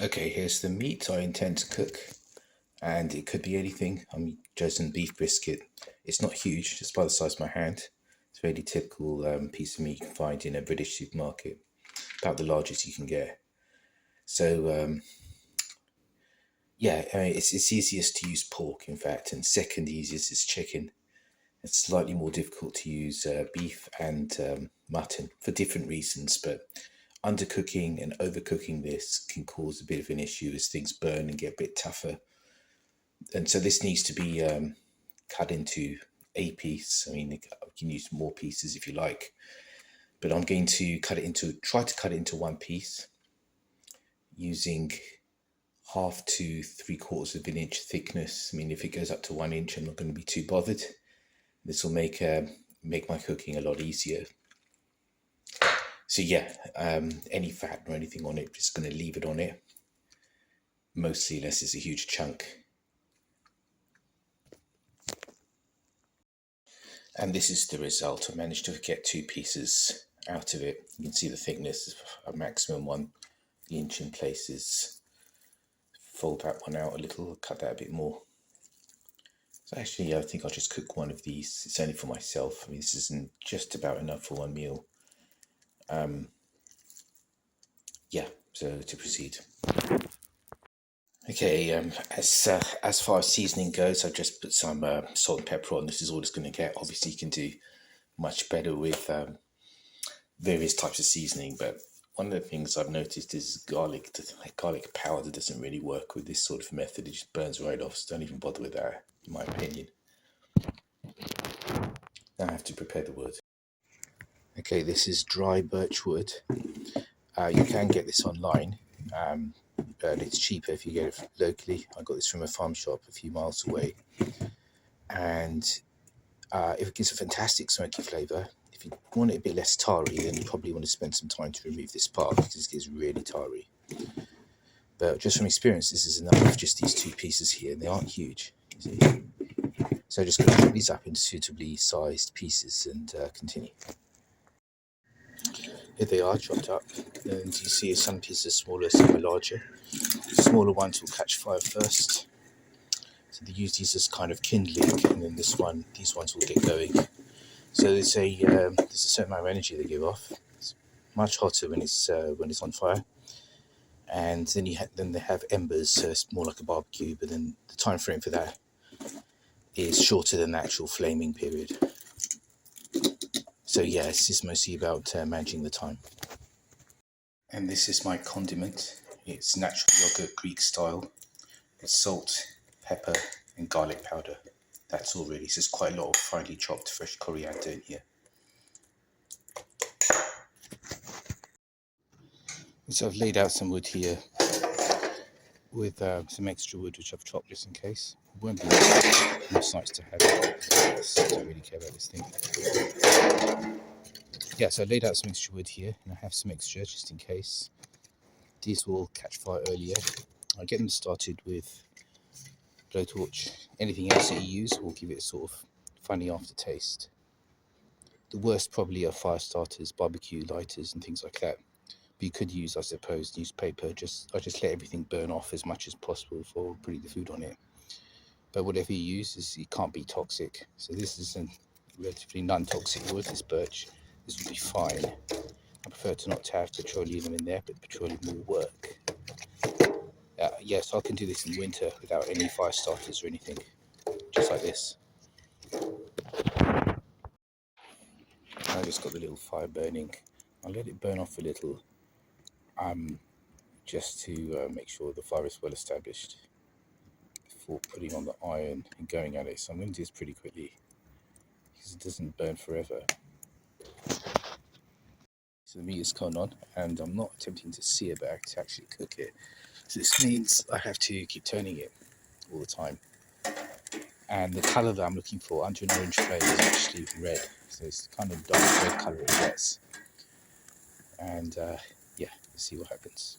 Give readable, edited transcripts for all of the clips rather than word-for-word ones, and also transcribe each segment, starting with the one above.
Okay, here's the meat I intend to cook, and it could be anything. I'm chosen beef brisket. It's not huge, just by the size of my hand. It's a really typical piece of meat you can find in a British supermarket, about the largest you can get. So yeah, I mean, it's easiest to use pork, in fact, and second easiest is chicken. It's slightly more difficult to use beef and mutton for different reasons, but undercooking and overcooking this can cause a bit of an issue as things burn and get a bit tougher. And so this needs to be cut into a piece. I mean, you can use more pieces if you like, but I'm going to try to cut it into one piece using half to three quarters of an inch thickness. I mean, if it goes up to 1 inch, I'm not going to be too bothered. This will make my cooking a lot easier. So yeah, any fat or anything on it, just going to leave it on it, mostly unless it's a huge chunk. And this is the result. I managed to get two pieces out of it. You can see the thickness, a maximum 1 inch in places. Fold that one out a little, cut that a bit more. So actually, I think I'll just cook one of these. It's only for myself. I mean, this isn't just about enough for one meal. Yeah, so to proceed. Okay, as far as seasoning goes, I've just put some salt and pepper on. This is all it's going to get. Obviously, you can do much better with various types of seasoning, but one of the things I've noticed is garlic powder doesn't really work with this sort of method. It just burns right off, so don't even bother with that, in my opinion. Now I have to prepare the wood. Okay, this is dry birch wood. You can get this online, but it's cheaper if you get it locally. I got this from a farm shop a few miles away, and it gives a fantastic smoky flavour. If you want it a bit less tarry, then you probably want to spend some time to remove this part because it gets really tarry. But just from experience, this is enough, just these two pieces here, and they aren't huge. You see? So I'm just going to chop these up into suitably sized pieces and continue. Here they are chopped up, and you see some pieces smaller, some are larger. The smaller ones will catch fire first. So they use these as kind of kindling, and then these ones will get going. So there's a certain amount of energy they give off. It's much hotter when it's on fire, and then they have embers, so it's more like a barbecue. But then the time frame for that is shorter than the actual flaming period. So yeah, it's just mostly about managing the time. And this is my condiment. It's natural yogurt Greek style. It's salt, pepper, and garlic powder. That's all really. So there's quite a lot of finely chopped fresh coriander in here. So I've laid out some wood here with some extra wood which I've chopped just in case. It won't be most nice to have it. I don't really care about this thing. Yeah, so I laid out some extra wood here, and I have some extra just in case. These will catch fire earlier. I get them started with blowtorch. Anything else that you use will give it a sort of funny aftertaste. The worst probably are fire starters, barbecue lighters, and things like that. But you could use, I suppose, newspaper. I just let everything burn off as much as possible before putting the food on it. But whatever you use, it can't be toxic. So this is a relatively non-toxic wood, this birch. This will be fine. I prefer to not have petroleum in there, but petroleum will work. Yes, I can do this in winter without any fire starters or anything, just like this. I just got the little fire burning. I'll let it burn off a little, just to make sure the fire is well established before putting on the iron and going at it. So I'm going to do this pretty quickly because it doesn't burn forever. So the meat is gone on, and I'm not attempting to sear back to actually cook it. So this means I have to keep turning it all the time. And the colour that I'm looking for under an orange flame is actually red. So it's kind of dark red colour it gets. And yeah, let's see what happens.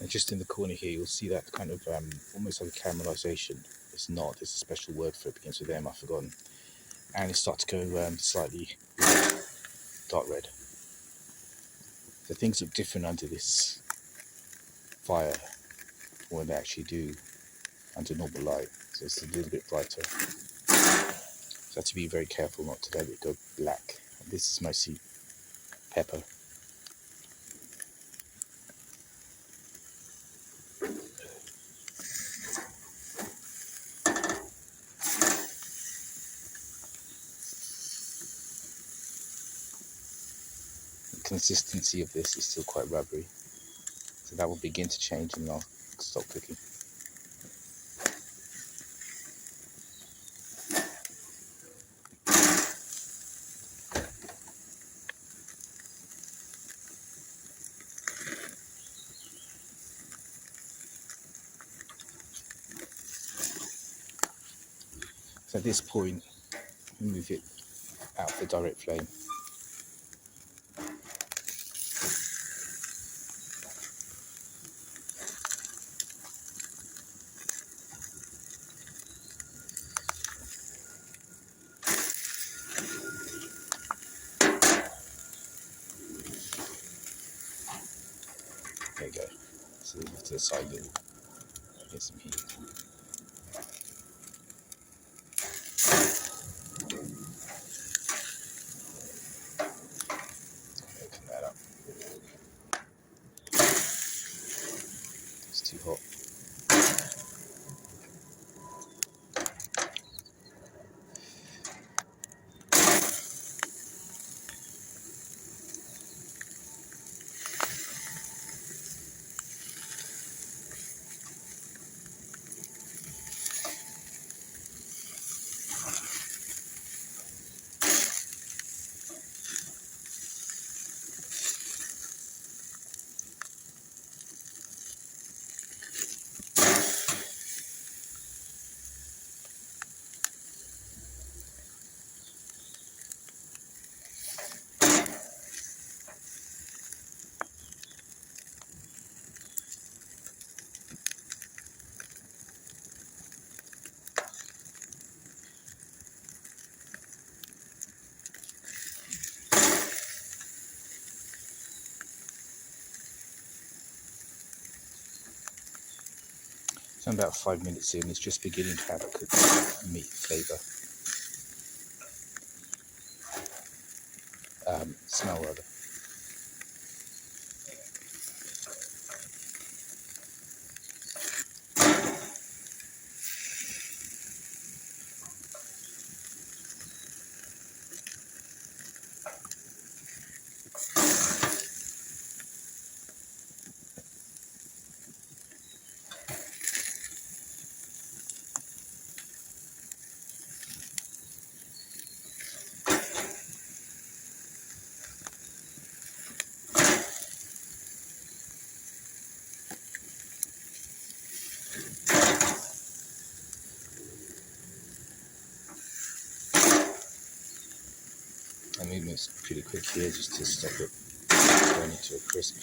And just in the corner here, you'll see that kind of almost like a caramelization. It's not. There's a special word for it. Begins with M. I've forgotten. And it starts to go slightly dark red. So things look different under this fire when they actually do under normal light. So it's a little bit brighter. So I have to be very careful not to let it go black. And this is mostly pepper. The consistency of this is still quite rubbery. So that will begin to change and I'll stop cooking. So at this point, move it out of the direct flame. There you go. So move to the side a little. Get some heat. Open that up. It's too hot. So I'm about 5 minutes in, it's just beginning to have a cooked meat flavour. Smell rather. And movement's pretty quick here just to stop it turning to a crisp.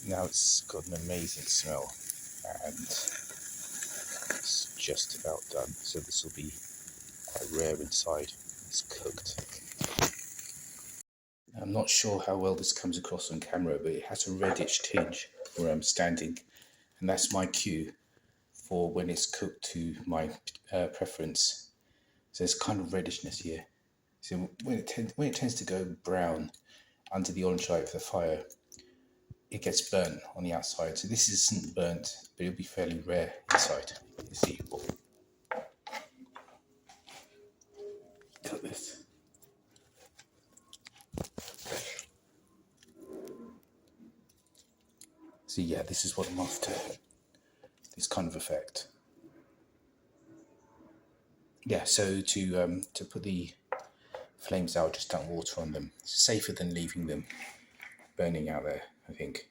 Now it's got an amazing smell, and it's just about done. So this will be quite rare inside. It's cooked. I'm not sure how well this comes across on camera, but it has a reddish tinge where I'm standing, and that's my cue for when it's cooked to my preference. So there's kind of reddishness here. So when it tends to go brown under the orange light of the fire, it gets burnt on the outside. So this isn't burnt, but it'll be fairly rare inside. You see, cut this. So yeah, this is what I'm after. This kind of effect. Yeah. So to put the flames out, just dump water on them. It's safer than leaving them burning out there, I think.